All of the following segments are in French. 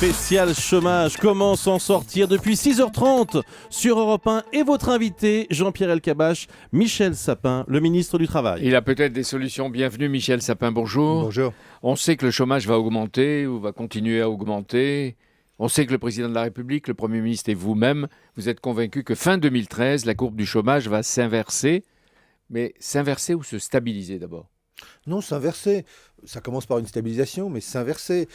Spécial chômage, comment s'en sortir depuis 6h30 sur Europe 1 et votre invité Jean-Pierre Elkabbach, Michel Sapin, le ministre du Travail. Il a peut-être des solutions. Bienvenue Michel Sapin, bonjour. Bonjour. On sait que le chômage va augmenter ou va continuer à augmenter. On sait que le président de la République, le Premier ministre et vous-même, vous êtes convaincus que fin 2013, la courbe du chômage va s'inverser. Mais s'inverser ou se stabiliser d'abord ? Non, s'inverser. Ça commence par une stabilisation, mais s'inverser.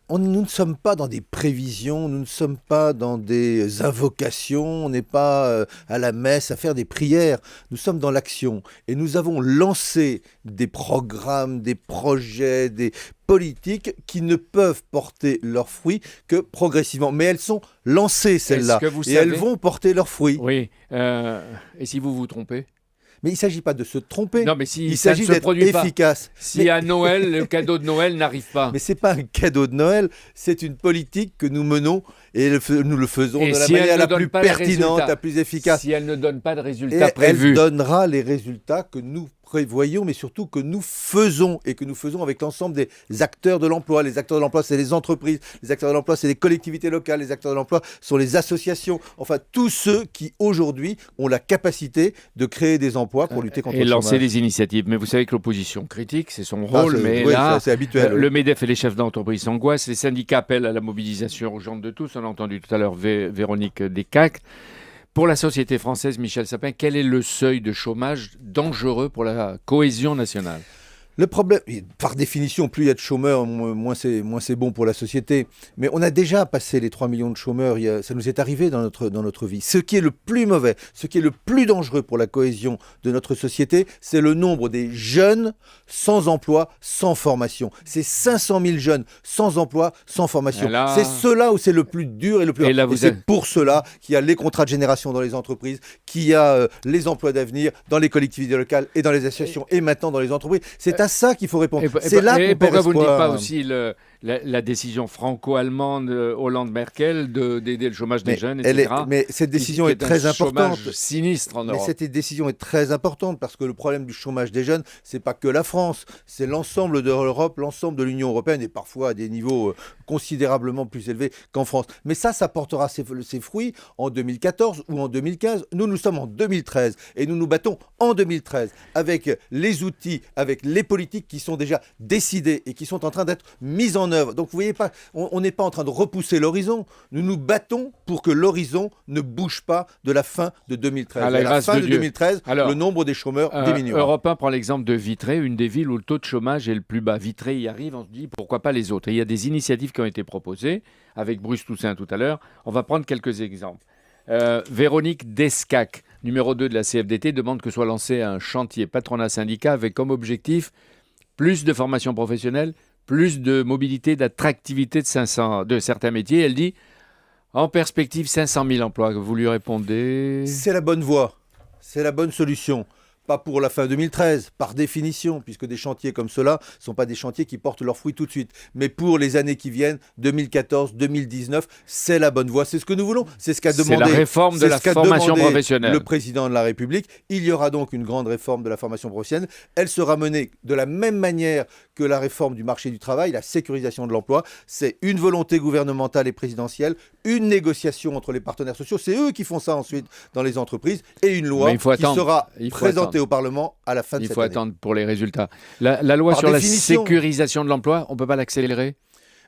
Nous ne sommes pas dans des prévisions, nous ne sommes pas dans des invocations, on n'est pas à la messe à faire des prières. Nous sommes dans l'action. Et nous avons lancé des programmes, des projets, des politiques qui ne peuvent porter leurs fruits que progressivement. Mais elles sont lancées, celles-là. Et elles vont porter leurs fruits. Oui. Et si vous vous trompez ? Mais il ne s'agit pas de se tromper. Non, mais si il ça s'agit ne se d'être produit efficace. Pas. Si à Noël, le cadeau de Noël n'arrive pas. Mais ce n'est pas un cadeau de Noël, c'est une politique que nous menons et nous le faisons de la manière la plus pertinente, la plus efficace. Si elle ne donne pas de résultats prévus. Elle donnera les résultats que nous prévoyons, mais surtout que nous faisons et que nous faisons avec l'ensemble des acteurs de l'emploi. Les acteurs de l'emploi, c'est les entreprises. Les acteurs de l'emploi, c'est les collectivités locales. Les acteurs de l'emploi sont les associations. Enfin, tous ceux qui, aujourd'hui, ont la capacité de créer des emplois pour lutter contre le chômage. Et lancer des initiatives. Mais vous savez que l'opposition critique, c'est son rôle. Mais oui, là, c'est habituel. Le MEDEF et les chefs d'entreprise s'angoissent. Les syndicats appellent à la mobilisation urgente de tous. On a entendu tout à l'heure Véronique Descaques. Pour la société française, Michel Sapin, quel est le seuil de chômage dangereux pour la cohésion nationale ? Le problème, par définition, plus il y a de chômeurs, moins c'est bon pour la société. Mais on a déjà passé les 3 millions de chômeurs, ça nous est arrivé dans notre vie. Ce qui est le plus mauvais, ce qui est le plus dangereux pour la cohésion de notre société, c'est le nombre des jeunes sans emploi, sans formation. C'est 500 000 jeunes sans emploi, sans formation. Là... C'est cela où c'est le plus dur et le plus et c'est pour cela qu'il y a les contrats de génération dans les entreprises, qu'il y a les emplois d'avenir dans les collectivités locales et dans les associations et maintenant dans les entreprises. C'est à ça qu'il faut répondre. C'est là qu'on pourquoi perd vous ne dites espoir. pas aussi la décision franco-allemande Hollande-Merkel d'aider le chômage des jeunes, etc. Mais cette décision est très importante. Sinistre en Europe. Mais cette décision est très importante parce que le problème du chômage des jeunes, c'est pas que la France, c'est l'ensemble de l'Europe, l'ensemble de l'Union européenne et parfois à des niveaux considérablement plus élevés qu'en France. Mais ça portera ses fruits en 2014 ou en 2015. Nous sommes en 2013 et nous nous battons en 2013 avec les outils, avec les politiques qui sont déjà décidées et qui sont en train d'être mises en œuvre. Donc vous voyez pas, on n'est pas en train de repousser l'horizon. Nous nous battons pour que l'horizon ne bouge pas de la fin de 2013. À la fin de 2013, le nombre des chômeurs diminue. Europe 1 prend l'exemple de Vitré, une des villes où le taux de chômage est le plus bas. Vitré y arrive, on se dit pourquoi pas les autres. Et il y a des initiatives qui ont été proposées avec Bruce Toussaint tout à l'heure. On va prendre quelques exemples. Véronique Descaques, numéro 2 de la CFDT, demande que soit lancé un chantier patronat-syndicat avec comme objectif plus de formation professionnelle, plus de mobilité, d'attractivité de certains métiers. Elle dit, en perspective, 500 000 emplois. Vous lui répondez ? C'est la bonne voie, c'est la bonne solution. Pas pour la fin 2013, par définition, puisque des chantiers comme ceux-là ne sont pas des chantiers qui portent leurs fruits tout de suite. Mais pour les années qui viennent, 2014, 2019, c'est la bonne voie. C'est ce que nous voulons. C'est ce qu'a demandé, la réforme de la formation professionnelle. Le président de la République. Il y aura donc une grande réforme de la formation professionnelle. Elle sera menée de la même manière que la réforme du marché du travail, la sécurisation de l'emploi. C'est une volonté gouvernementale et présidentielle, une négociation entre les partenaires sociaux. C'est eux qui font ça ensuite dans les entreprises. Et une loi qui sera présentée au Parlement à la fin de cette année. Il faut attendre pour les résultats. La loi sur la sécurisation de l'emploi, on ne peut pas l'accélérer ?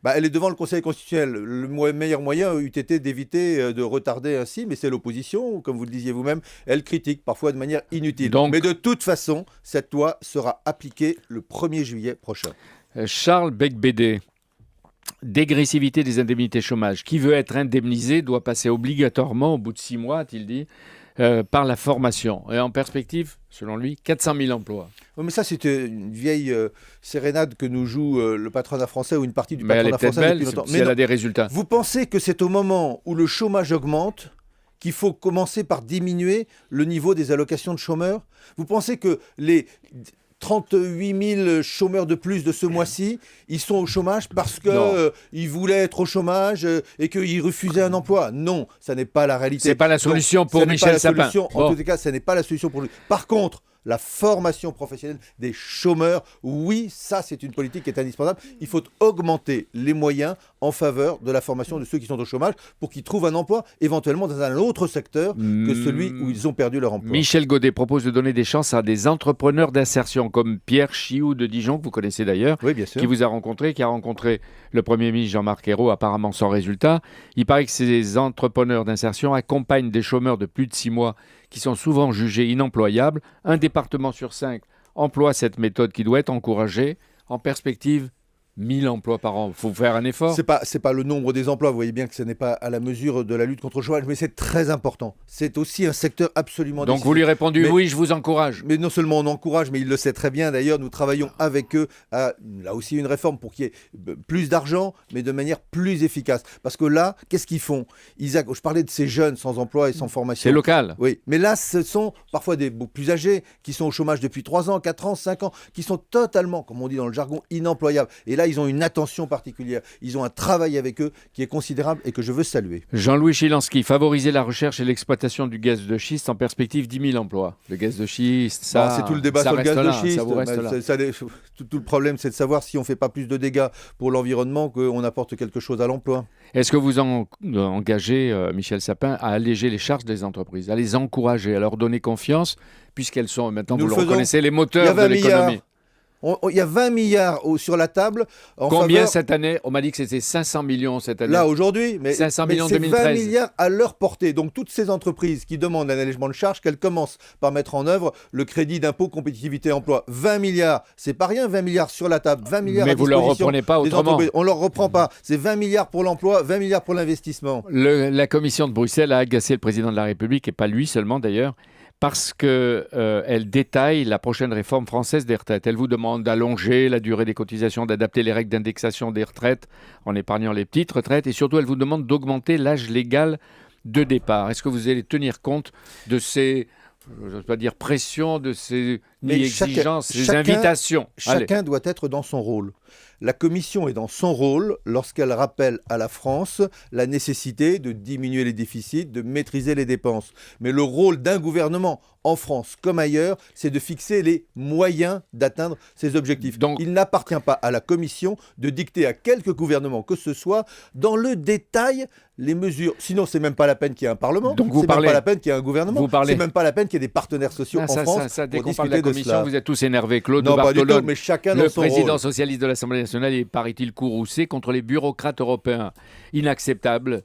Elle est devant le Conseil constitutionnel. Le meilleur moyen eût été d'éviter de retarder ainsi, mais c'est l'opposition, comme vous le disiez vous-même, elle critique parfois de manière inutile. Mais de toute façon, cette loi sera appliquée le 1er juillet prochain. Charles Becbédé, dégressivité des indemnités chômage. Qui veut être indemnisé doit passer obligatoirement, au bout de 6 mois, a-t-il dit, par la formation. Et en perspective, selon lui, 400 000 emplois. Oui, mais ça, c'est une vieille sérénade que nous joue le patronat français ou une partie du patronat français depuis longtemps. Mais elle a des résultats. Vous pensez que c'est au moment où le chômage augmente qu'il faut commencer par diminuer le niveau des allocations de chômeurs ? Vous pensez que les 38 000 chômeurs de plus de ce mois-ci, ils sont au chômage parce qu'ils voulaient être au chômage et qu'ils refusaient un emploi. Non, ça n'est pas la réalité. Ce n'est pas la solution pour Michel Sapin. En tout cas, ce n'est pas la solution pour lui. Par contre, la formation professionnelle des chômeurs. Oui, ça c'est une politique qui est indispensable. Il faut augmenter les moyens en faveur de la formation de ceux qui sont au chômage pour qu'ils trouvent un emploi éventuellement dans un autre secteur que celui où ils ont perdu leur emploi. Michel Godet propose de donner des chances à des entrepreneurs d'insertion comme Pierre Chiou de Dijon, que vous connaissez d'ailleurs, Oui, bien sûr. qui vous a rencontré, qui a rencontré le Premier ministre Jean-Marc Ayrault, apparemment sans résultat. Il paraît que ces entrepreneurs d'insertion accompagnent des chômeurs de plus de 6 mois qui sont souvent jugés inemployables. Un département sur 5 emploie cette méthode qui doit être encouragée. En perspective, 1000 emplois par an. Il faut faire un effort. C'est pas le nombre des emplois, vous voyez bien que ce n'est pas à la mesure de la lutte contre le chômage, mais c'est très important. C'est aussi un secteur absolument Donc décisif. vous lui répondez Mais- oui, je vous encourage. Mais non seulement on encourage, mais il le sait très bien. D'ailleurs, nous travaillons avec eux à, là aussi, une réforme pour qu'il y ait plus d'argent, mais de manière plus efficace. Parce que là, qu'est-ce qu'ils font? Je parlais de ces jeunes sans emploi et sans formation. C'est local. Oui, mais là, ce sont parfois des beaucoup plus âgés qui sont au chômage depuis 3 ans, 4 ans, 5 ans, qui sont totalement, comme on dit dans le jargon, inemployables. Et là, ils ont une attention particulière. Ils ont un travail avec eux qui est considérable et que je veux saluer. Jean-Louis Chilansky, favoriser la recherche et l'exploitation du gaz de schiste en perspective 10 000 emplois. Le gaz de schiste, ça, C'est tout le débat ça sur le gaz reste de là, schiste. ça vous reste là. Tout le problème, c'est de savoir si on ne fait pas plus de dégâts pour l'environnement qu'on apporte quelque chose à l'emploi. Est-ce que vous engagez, Michel Sapin, à alléger les charges des entreprises, à les encourager, à leur donner confiance, puisqu'elles sont, maintenant Nous vous le le faisons. reconnaissez, les Il y a moteurs 20 de l'économie. Il y a 20 milliards sur la table. Combien faveur, cette année? On m'a dit que c'était 500 millions cette année. là aujourd'hui, mais 500 millions en c'est 20 2013. milliards à leur portée. Donc toutes ces entreprises qui demandent un allègement de charges, qu'elles commencent par mettre en œuvre le crédit d'impôt compétitivité emploi. 20 milliards, c'est pas rien, 20 milliards sur la table, 20 milliards Mais à vous ne leur disposition reprenez pas des autrement. entreprises. On leur reprend pas. C'est 20 milliards pour l'emploi, 20 milliards pour l'investissement. La commission de Bruxelles a agacé le président de la République, et pas lui seulement d'ailleurs, parce qu'elle détaille la prochaine réforme française des retraites. Elle vous demande d'allonger la durée des cotisations, d'adapter les règles d'indexation des retraites en épargnant les petites retraites, et surtout elle vous demande d'augmenter l'âge légal de départ. Est-ce que vous allez tenir compte de ces, je n'ose pas dire pression, de ces Mais exigences, ces chacun- invitations? Allez. Chacun doit être dans son rôle. La Commission est dans son rôle lorsqu'elle rappelle à la France la nécessité de diminuer les déficits, de maîtriser les dépenses. Mais le rôle d'un gouvernement, en France comme ailleurs, c'est de fixer les moyens d'atteindre ces objectifs. Donc- il n'appartient pas à la Commission de dicter à quelque gouvernement que ce soit dans le détail les mesures. Sinon, c'est même pas la peine qu'il y ait un Parlement. Donc vous c'est parlez- même pas la peine qu'il y ait un gouvernement. vous parlez- C'est même pas la peine qu'il y ait des partenaires sociaux Ah, en ça, France ça, dès pour qu'on parle de discuter la de commission, cela. vous êtes tous énervés. Claude Non, pas du Bartolone, tout, mais chacun le dans son président rôle. socialiste de l'Assemblée nationale, est, paraît-il, courroucé contre les bureaucrates européens. Inacceptable.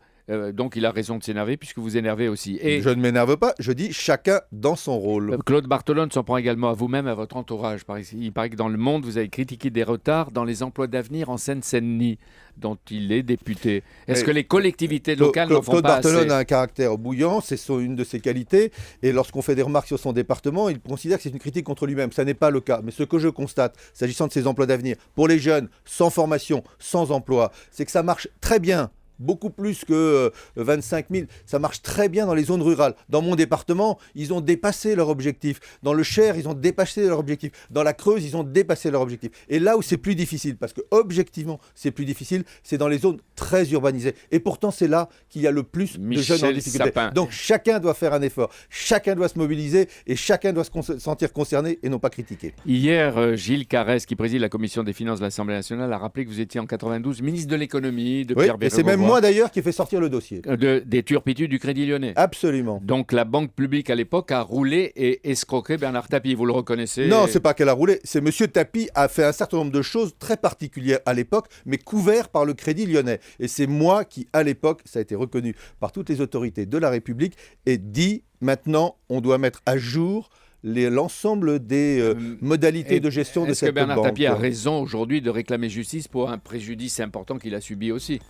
Donc il a raison de s'énerver, puisque vous énervez aussi. Et Je ne m'énerve pas, je dis chacun dans son rôle. Claude Bartolone s'en prend également à vous-même, à votre entourage. Il paraît que dans Le Monde, vous avez critiqué des retards dans les emplois d'avenir en Seine-Saint-Denis, dont il est député. Est-ce Mais que les collectivités locales n'en font Claude pas Barthelone assez? a un caractère bouillant, c'est une de ses qualités. Et lorsqu'on fait des remarques sur son département, il considère que c'est une critique contre lui-même. Ça n'est pas le cas. Mais ce que je constate, s'agissant de ces emplois d'avenir, pour les jeunes, sans formation, sans emploi, c'est que ça marche très bien. Beaucoup plus que 25 000. Ça marche très bien dans les zones rurales. Dans mon département, ils ont dépassé leur objectif. Dans le Cher, ils ont dépassé leur objectif. Dans la Creuse, ils ont dépassé leur objectif. Et là où c'est plus difficile, parce que objectivement, c'est plus difficile, c'est dans les zones très urbanisées. Et pourtant, c'est là qu'il y a le plus de jeunes en difficulté. Sapin. Donc chacun doit faire un effort. Chacun doit se mobiliser et chacun doit se sentir concerné et non pas critiqué. Hier, Gilles Carrez, qui préside la commission des finances de l'Assemblée nationale, a rappelé que vous étiez en 92 ministre de l'économie de Oui, Pierre et c'est même Bérégovoy. moi d'ailleurs qui ai fait sortir le dossier. Des turpitudes du Crédit Lyonnais. Absolument. Donc la banque publique à l'époque a roulé et escroqué Bernard Tapie, vous le reconnaissez? Non, c'est pas qu'elle a roulé, c'est Monsieur Tapie a fait un certain nombre de choses très particulières à l'époque, mais couvertes par le Crédit Lyonnais. Et c'est moi qui, à l'époque, ça a été reconnu par toutes les autorités de la République, et dit maintenant on doit mettre à jour l'ensemble des modalités de gestion de Est-ce que cette Bernard banque. Tapie a raison aujourd'hui de réclamer justice pour un préjudice important qu'il a subi aussi?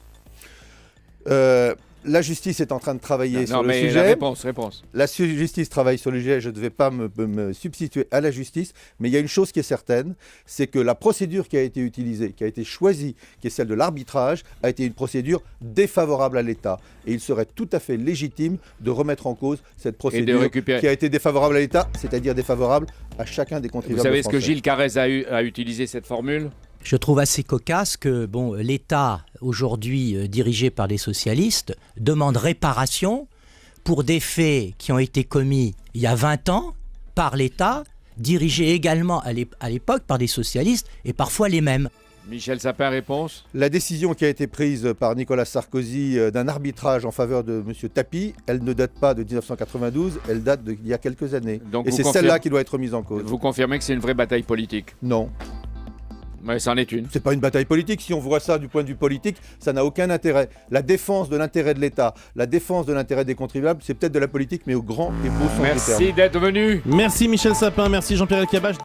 La justice est en train de travailler sur le mais sujet. réponse. La justice travaille sur le sujet, je ne vais pas me substituer à la justice, mais il y a une chose qui est certaine, c'est que la procédure qui a été utilisée, qui a été choisie, qui est celle de l'arbitrage, a été une procédure défavorable à l'État. Et il serait tout à fait légitime de remettre en cause cette procédure qui a été défavorable à l'État, c'est-à-dire défavorable à chacun des contribuables Vous savez français. ce que Gilles Carrez a utilisé cette formule? Je trouve assez cocasse que l'État, aujourd'hui dirigé par des socialistes, demande réparation pour des faits qui ont été commis il y a 20 ans par l'État dirigés également à l'époque par des socialistes et parfois les mêmes. Michel Sapin, réponse. La décision qui a été prise par Nicolas Sarkozy d'un arbitrage en faveur de M. Tapie, elle ne date pas de 1992, elle date d'il y a quelques années. Donc et vous c'est celle-là qui doit être remise en cause. Vous confirmez que c'est une vraie bataille politique? Non, Mais c'en est une. c'est pas une bataille politique. Si on voit ça du point de vue politique, ça n'a aucun intérêt. La défense de l'intérêt de l'État, la défense de l'intérêt des contribuables, c'est peut-être de la politique, mais au grand et beau sens du terme. Merci d'être venu. Merci Michel Sapin, merci Jean-Pierre Elkabbach.